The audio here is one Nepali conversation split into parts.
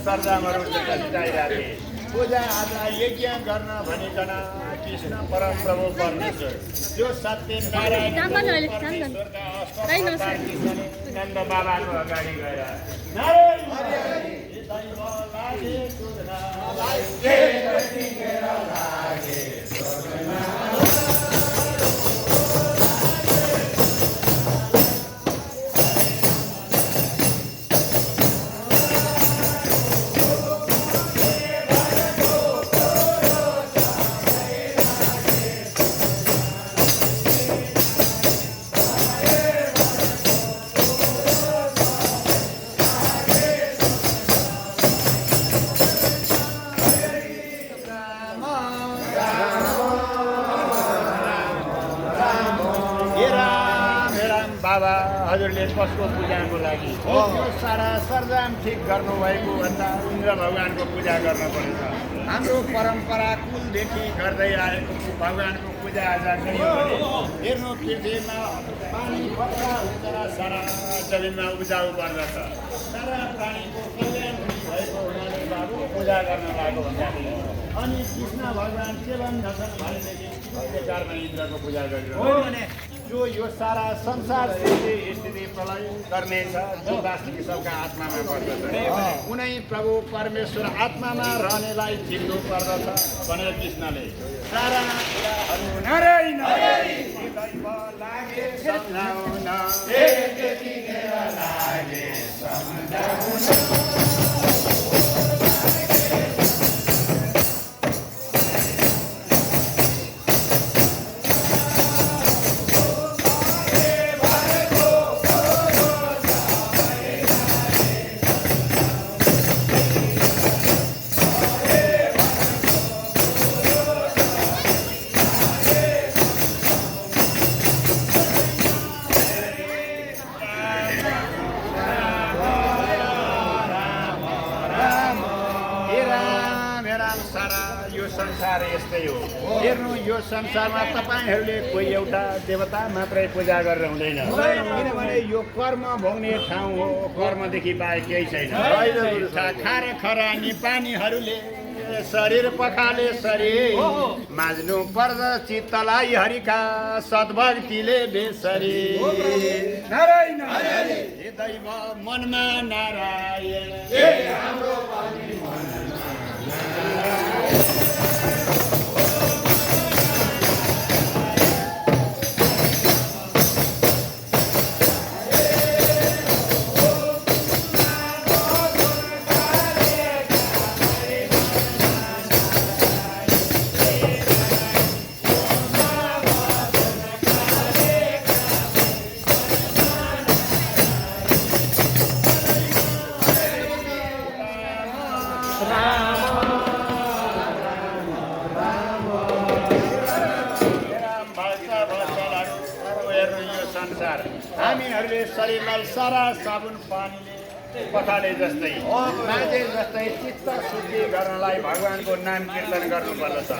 सरदामहरू जिताइराखे पूजा आजा यज्ञ गर्न भनिकन कृष्ण परमप्रभु परमेश्वर जो सत्य नारायण नन्द बाबाको अगाडि गएर बाबा हजुरले कसको पूजाको लागि सारा सरजाम ठिक गर्नुभएको भन्दा इन्द्र भगवानको पूजा गर्नुपर्छ हाम्रो परम्परा कुलदेखि गर्दै आएको भगवानको पूजा आजा गरियो भने हेर्नु पृथ्वीमा पानी वर्षा हुन्छ सारा जमिनमा उब्जाउ पर्दछ सारा प्राणीको कल्याण भएको हुनाले बाबु पूजा गर्न लागेको भन्दाखेरि अनि कृष्ण भगवान के भन्दछन् भनेदेखि बेकारमा इन्द्रको पूजा गरियो जो यो सारा संसार स्थिति प्रलय गर्नेछ जो वास्तविक सबका आत्मामा पर्दछ कुनै प्रभु परमेश्वर आत्मामा रहनेलाई चिन्नु पर्दछ भनेर कृष्णले सारा कुराहरू नारायण लागे सम्झाउन लागे सम्झाउन संसार यस्तै हो हेर्नु यो संसारमा तपाईहरूले कोही एउटा देवता मात्रै पूजा गरेर हुँदैन किनभने यो कर्म भोग्ने ठाउँ हो कर्मदेखि बाहेक केही छैन खार खरानी पानीहरूले शरीर पखाले शरीर माझ्नु पर्छ चित्तलाई हरिका सद्भक्तिले बेसरी नारायण दैव मनमा नारायण हाम्रो हामीहरूले शरीरलाई सारा साबुन पानीले पखाले जस्तै माझे जस्तै चित्त शुद्धि गर्नलाई भगवानको नाम कीर्तन गर्नुपर्दछ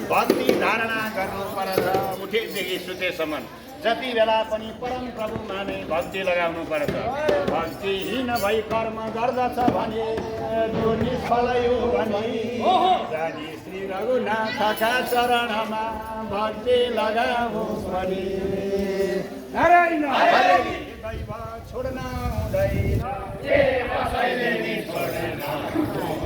भक्ति धारणा गर्नुपर्छ उठेदेखि सुतेसम्म जति बेला पनि परम प्रभुमा नै भक्ति लगाउनु पर्छ भक्तिहीन भई कर्म गर्दछ भने जो निष्फल हो भने जानी श्री रघुनाथका चरणमा भक्ति लगाऊ भने नारायण दैव छोड्न हुँदैन कसैले नि छोड्दैन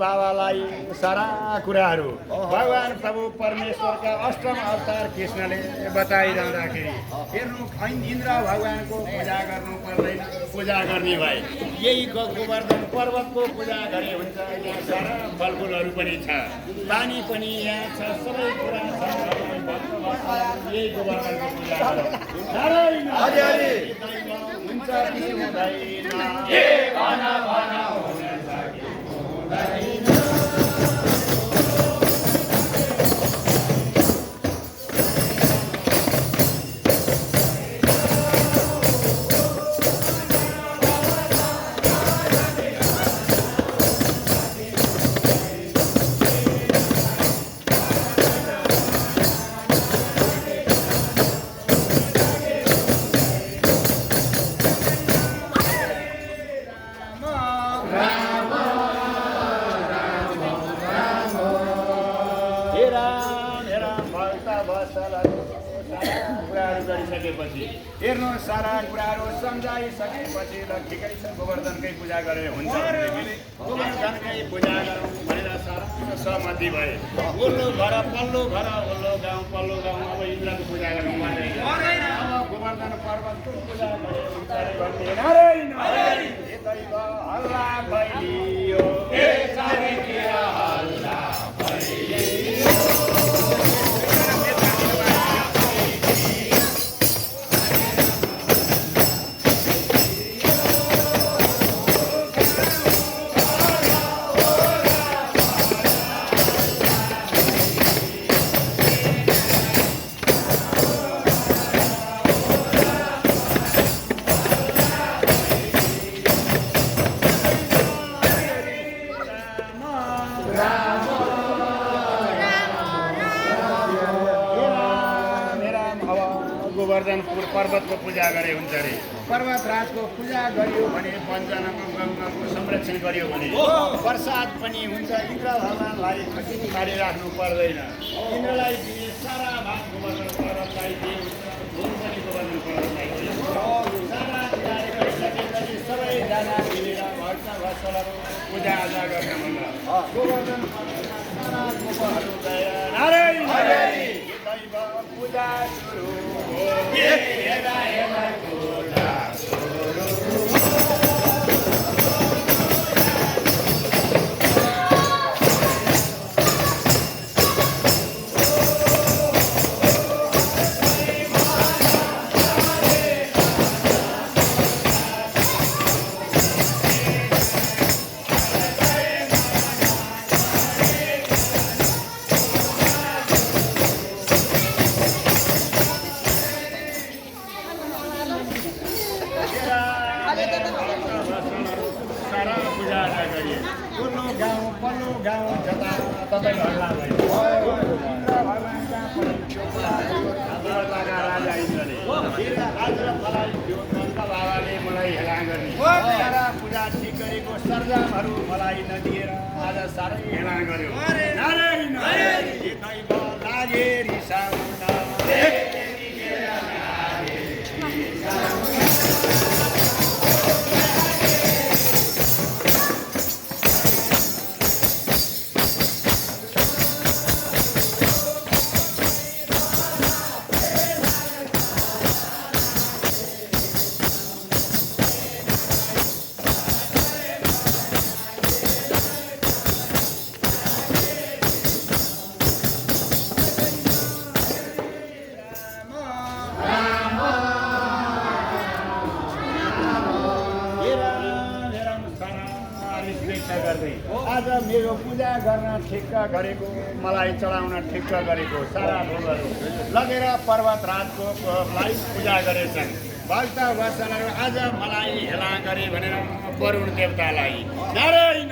बाबालाई सारा कुराहरू भगवान प्रभु परमेश्वरका अष्टम अवतार कृष्णले बताइरहँदाखेरि हेर्नु इन्द्र भगवानको पूजा गर्नु पर्दैन पूजा गर्ने भए यही गोवर्धन पर्वतको पूजा गरे हुन्छ यहाँ सारा फलफुलहरू पनि छ पानी पनि यहाँ छ सबै कुरा छ यही गोवर्धनको पूजा हुन्छ कि हुँदैन कुराहरू गरिसकेपछि हेर्नु सारा कुराहरू सम्झाइसकेपछि ल ठिकै छ गोवर्धनकै पूजा गरे हुन्छ गोवर्धनकै पूजा गरौँ भनेर सारा सहमति भए ओल्लो घर पल्लो घर ओल्लो गाउँ पल्लो गाउँ अब इन्द्रको पूजा गरौँ भने अब गोवर्धन पर्वतको पूजा गरे हल्ला भइलियो गोवर्धनपुर पर्वतको पूजा गरे हुन्छ अरे पर्वतराजको पूजा गरियो भने पञ्चनको गङ्गाको संरक्षण गरियो भने प्रसाद पनि हुन्छ इन्द्र भगवानलाई पारिराख्नु पर्दैन इन्द्रलाई दिए सारा भाग गोवर्धन पर्वतलाई दिए हुन्छ गोवर्धन पर्वतलाई सारा तयारी गरिसकेपछि सबैजना मिलेर भक्त वत्सलहरू पूजा आजा गर्ने भन्दा गोवर्धन सारा गोपहरू गएर नारायण पूजा सुरु गाउँ जता तपाईँको हल्ला भयो राजा इन्द्रले आज मलाई बाबाले मलाई हेला गर्ने सारा पूजा ठिक गरेको सरजामहरू मलाई नदिएर आज साह्रै हेला गर्यो लागे रिसाउन आज मेरो पूजा गर्न ठिक्क गरेको मलाई चढाउन ठिक्क गरेको सारा भोगहरू लगेर पर्वतराजकोलाई पूजा गरेछन् भक्त वत्सलहरू आज मलाई हेला गरे भनेर वरुण देवतालाई नारायण